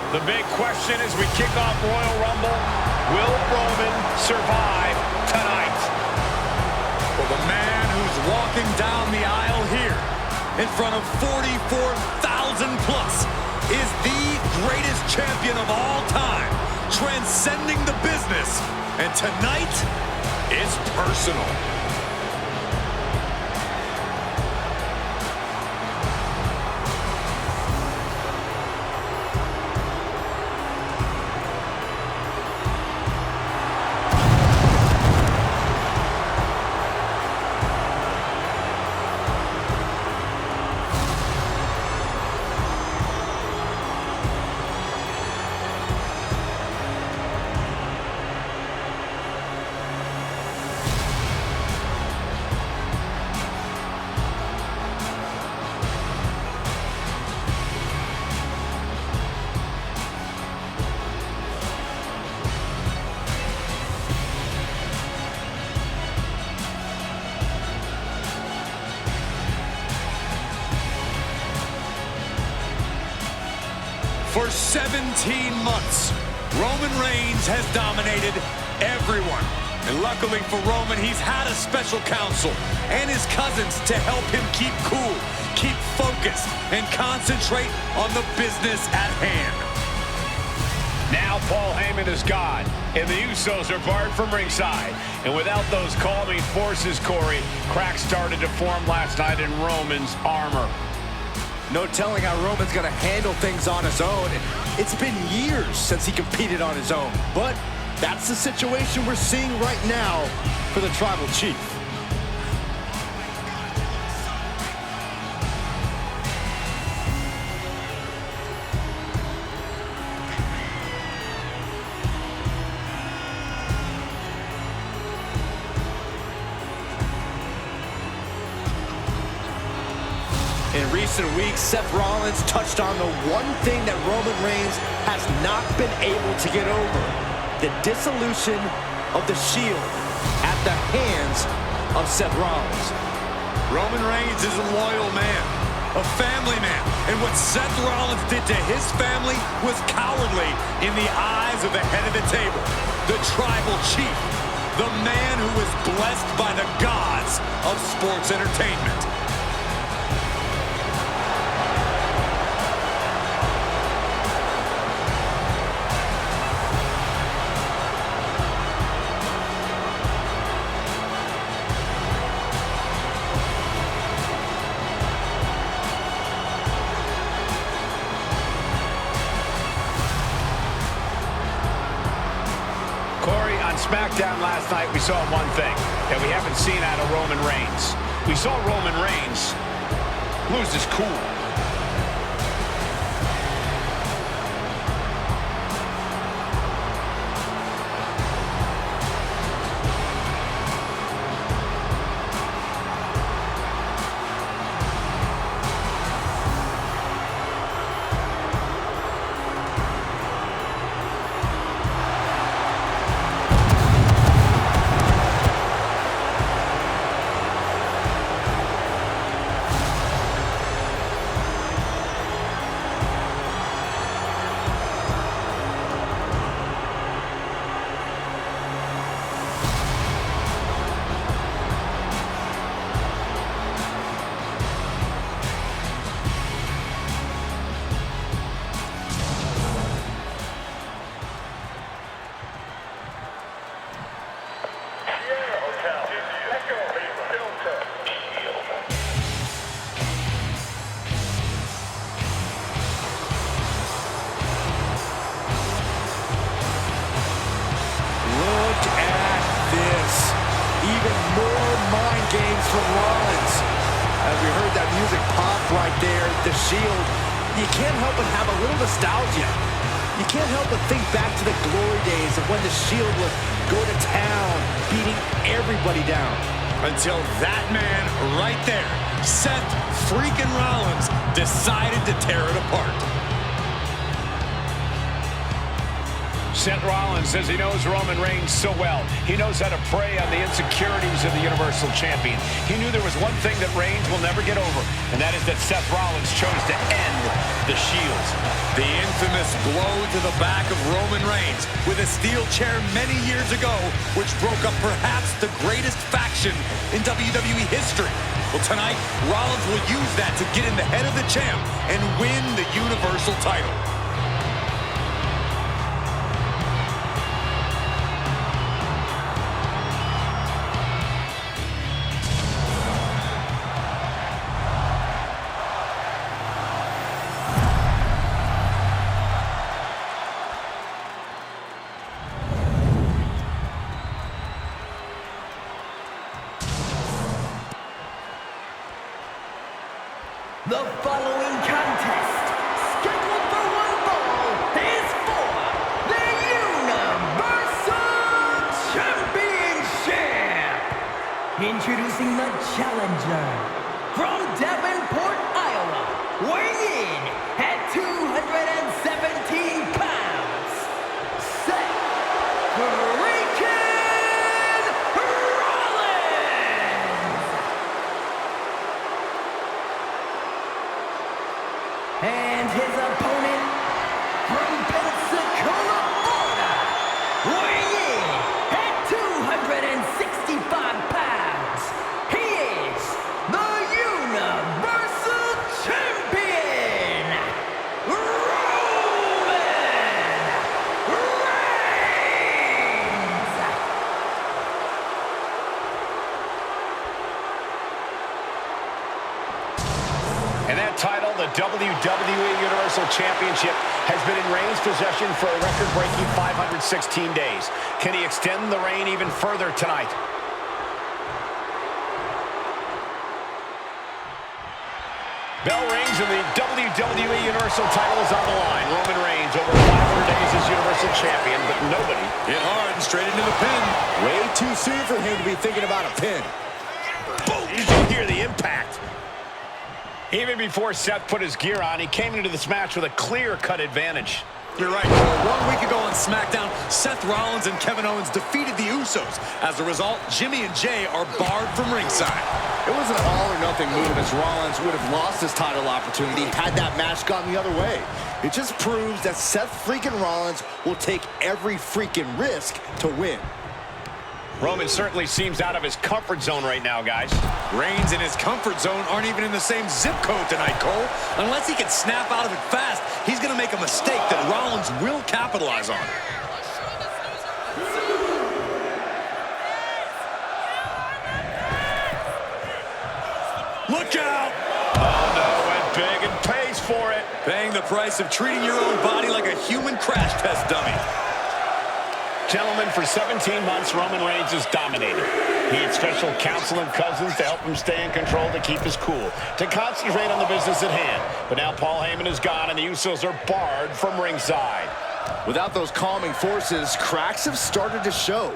The big question as we kick off Royal Rumble, will Roman survive tonight? Well, the man who's walking down the aisle here in front of 44,000 plus is the greatest champion of all time, transcending the business. And tonight is personal. For 17 months, Roman Reigns has dominated everyone. And luckily for Roman, he's had a special counsel and his cousins to help him keep cool, keep focused, and concentrate on the business at hand. Now Paul Heyman is gone, and the Usos are barred from ringside. And without those calming forces, Corey, cracks started to form last night in Roman's armor. No telling how Roman's going to handle things on his own. It's been years since he competed on his own. But that's the situation we're seeing right now for the Tribal Chief. In recent weeks, Seth Rollins touched on the one thing that Roman Reigns has not been able to get over: the dissolution of the Shield at the hands of Seth Rollins. Roman Reigns is a loyal man, a family man, and what Seth Rollins did to his family was cowardly in the eyes of the head of the table, the Tribal Chief, the man who was blessed by the gods of sports entertainment. Corey, on SmackDown last night, we saw one thing that we haven't seen out of Roman Reigns. We saw Roman Reigns lose his cool. games from Rollins. As we heard that music pop right there, the Shield, you can't help but have a little nostalgia. You can't help but think back to the glory days of when the Shield would go to town, beating everybody down. Until that man right there, Seth Freakin Rollins, decided to tear it apart. Seth Rollins says he knows Roman Reigns so well. He knows how to prey on the insecurities of the Universal Champion. He knew there was one thing that Reigns will never get over, and that is that Seth Rollins chose to end the Shield. The infamous blow to the back of Roman Reigns with a steel chair many years ago, which broke up perhaps the greatest faction in WWE history. Well, tonight, Rollins will use that to get in the head of the champ and win the Universal title. The following contest, scheduled for one fall, is for the Universal Championship. Introducing the challenger from Davenport, Iowa, weighing in at 217 pounds, Seth Freakin Rollins. And his opponent from Pensacola, Florida, weighing in at 265 pounds, he is the Universal Champion, Roman Reigns. And that title, the WWE Universal Championship, has been in Reigns' possession for a record-breaking 516 days. Can he extend the reign even further tonight? Bell rings and the WWE Universal title is on the line. Roman Reigns over 500 days as Universal Champion, but nobody Hit hard and straight into the pin. Way too soon for him to be thinking about a pin. Boom! You can hear the impact. Even before Seth put his gear on, he came into this match with a clear-cut advantage. You're right, Cole. 1 week ago on SmackDown, Seth Rollins and Kevin Owens defeated the Usos. As a result, Jimmy and Jay are barred from ringside. It was an all-or-nothing move, as Rollins would have lost his title opportunity had that match gone the other way. It just proves that Seth Freakin Rollins will take every freaking risk to win. Roman certainly seems out of his comfort zone right now, guys. Reigns and his comfort zone aren't even in the same zip code tonight, Cole. Unless he can snap out of it fast, he's going to make a mistake that Rollins will capitalize on. Look out! Oh, no, went big and pays for it. Paying the price of treating your own body like a human crash test dummy. Gentlemen, for 17 months, Roman Reigns has dominated. He had special counsel and cousins to help him stay in control, to keep his cool, to concentrate on the business at hand. But now Paul Heyman is gone, and the Usos are barred from ringside. Without those calming forces, cracks have started to show.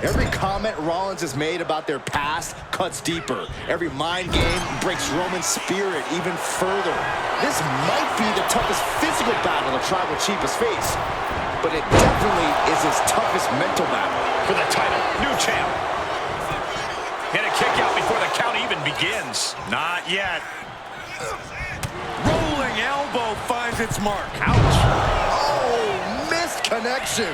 Every comment Rollins has made about their past cuts deeper. Every mind game breaks Roman's spirit even further. This might be the toughest physical battle the Tribal Chief has faced, but it definitely is his toughest mental battle. For the title, new champ. And a kick out before the count even begins. Not yet. Rolling elbow finds its mark. Ouch. Oh, missed connection.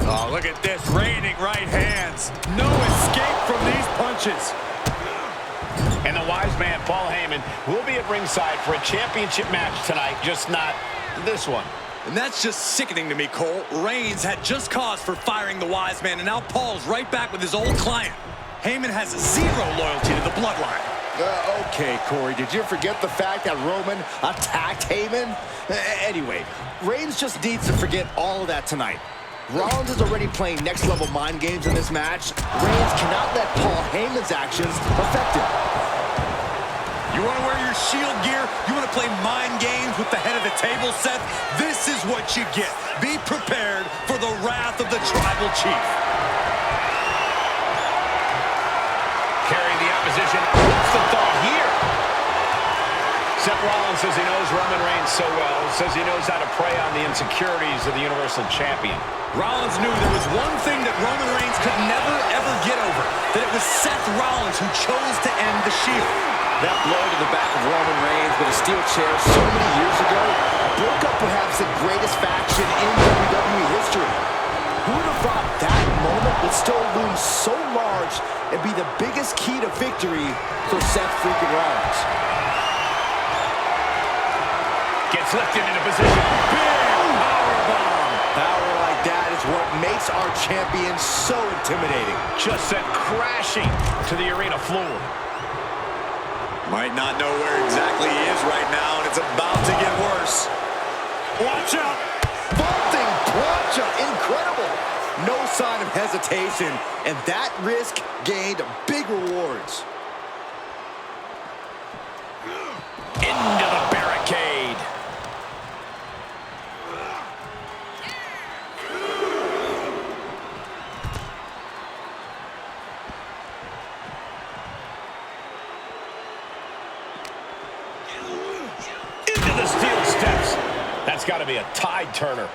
Oh, look at this. Raining right hands. No escape from these punches. And the wise man, Paul Heyman, will be at ringside for a championship match tonight, just not this one. And that's just sickening to me, Cole. Reigns had just cause for firing the wise man, and now Paul's right back with his old client. Heyman has zero loyalty to the bloodline. Okay, Corey, did you forget the fact that Roman attacked Heyman? Anyway, Reigns just needs to forget all of that tonight. Rollins is already playing next-level mind games in this match. Reigns cannot let Paul Heyman's actions affect him. play mind games with the head of the table, Seth, this is what you get. Be prepared for the wrath of the Tribal Chief. Carrying the opposition. What's the thought here? Seth Rollins says he knows Roman Reigns so well, says he knows how to prey on the insecurities of the Universal Champion. Rollins knew there was one thing that Roman Reigns could never, ever get over, that it was Seth Rollins who chose to end the Shield. That blow to the back of Roman Reigns with a steel chair so many years ago broke up perhaps the greatest faction in WWE history. Who would have thought that moment would still loom so large and be the biggest key to victory for Seth Freakin Rollins? Gets lifted into position. Big powerbomb. Power like that is what makes our champion so intimidating. Just sent crashing to the arena floor. Might not know where exactly he is right now, and it's about to get worse. Watch out! Vaulting plancha, incredible. No sign of hesitation, and that risk gained big rewards. Into the barricade. Into the steel steps. That's got to be a tide turner.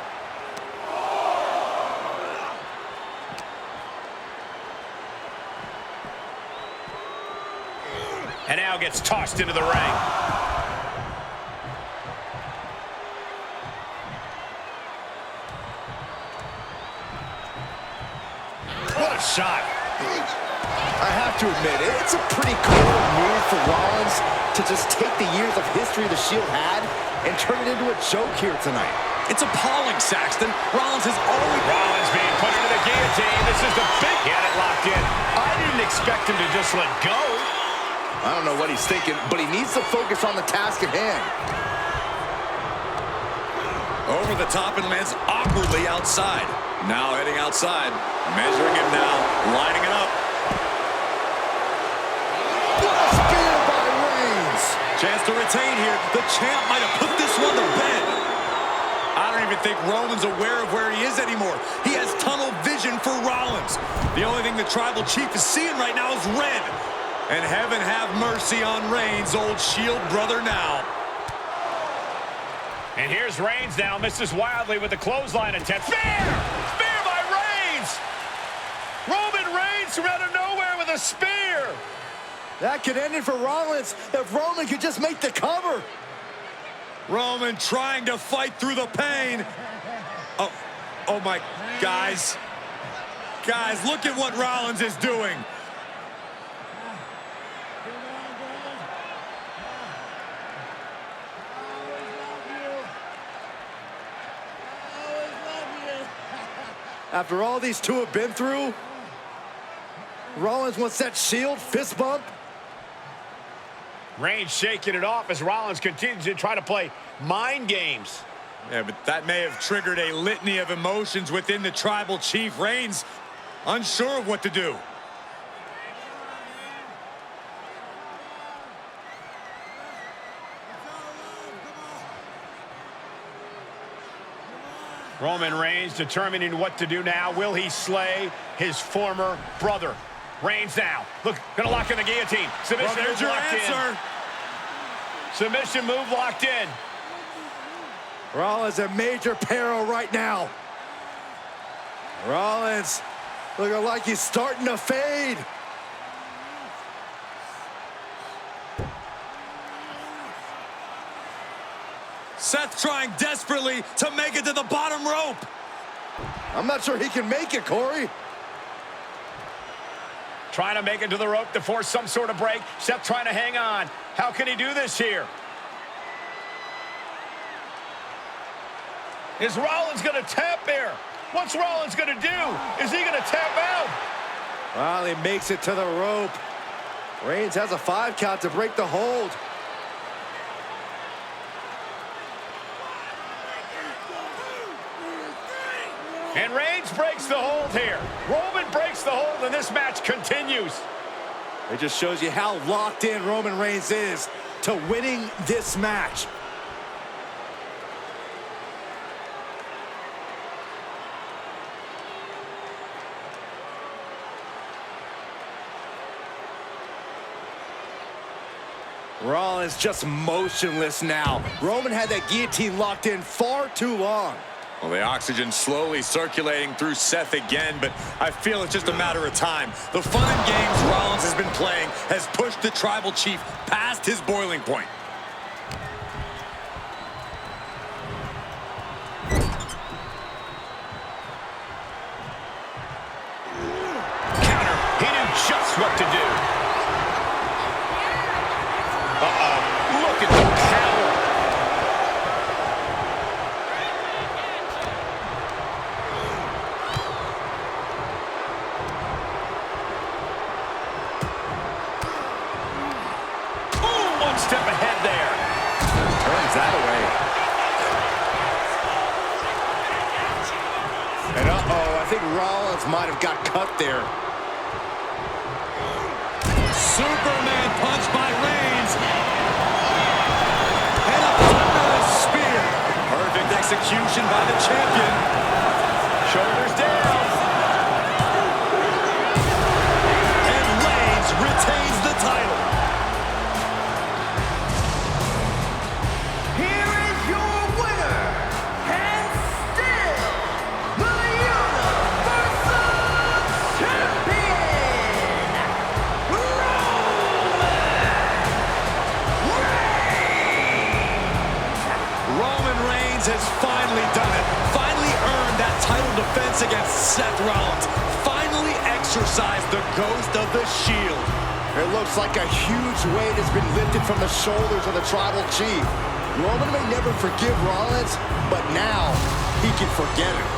And now gets tossed into the ring. What a shot. I have to admit, it's a pretty cool move for Rollins to just take the years of history the Shield had and turn it into a joke here tonight. It's appalling, Saxton. Rollins has always... Rollins being put into the guillotine. This is the big... He had it locked in. I didn't expect him to just let go. I don't know what he's thinking, but he needs to focus on the task at hand. Over the top and lands awkwardly outside. Now heading outside. Measuring him now. Lining it up. What a spear by Reigns! Chance to retain here. The champ might have put this one to bed. I don't even think Roman's aware of where he is anymore. He has tunnel vision for Rollins. The only thing the Tribal Chief is seeing right now is red. And heaven have mercy on Reigns, old Shield brother now. And here's Reigns now, misses wildly with the clothesline attempt. Spear! Spear by Reigns! Roman Reigns from out of nowhere with a spear! That could end it for Rollins if Roman could just make the cover. Roman trying to fight through the pain. Oh my, guys. Guys, look at what Rollins is doing. After all these two have been through, Rollins wants that Shield fist bump. Reigns shaking it off as Rollins continues to try to play mind games. Yeah, but that may have triggered a litany of emotions within the Tribal Chief. Reigns unsure of what to do. Roman Reigns determining what to do now. Will he slay his former brother? Reigns now. Look, gonna lock in the guillotine. Submission Well, there's move your locked answer. in. Submission move locked in. Rollins in major peril right now. Rollins looking like he's starting to fade. Seth trying desperately to make it to the bottom rope. I'm not sure he can make it, Corey. Trying to make it to the rope to force some sort of break. Seth trying to hang on. How can he do this here? Is Rollins going to tap here? What's Rollins going to do? Is he going to tap out? Well, he makes it to the rope. Reigns has a 5 count to break the hold. And Reigns breaks the hold here. Roman breaks the hold, and this match continues. It just shows you how locked in Roman Reigns is to winning this match. Rollins just motionless now. Roman had that guillotine locked in far too long. Well, the oxygen slowly circulating through Seth again, but I feel it's just a matter of time. The fun and games Rollins has been playing has pushed the Tribal Chief past his boiling point. Counter. He knew just what to do. Look at the power. Ooh, one step ahead there. Turns that away. And I think Rollins might have got cut there. Superman punch by Reigns. And a fabulous spear. Perfect execution by the champion. Shoulders down. And Reigns retains the title. Here is your winner, and still the Universal Champion, Roman Reigns has finally done it. Finally earned that title defense against Seth Rollins. Finally exorcised the ghost of the Shield. It looks like a huge weight has been lifted from the shoulders of the Tribal Chief. Roman may never forgive Rollins, but now he can forget it.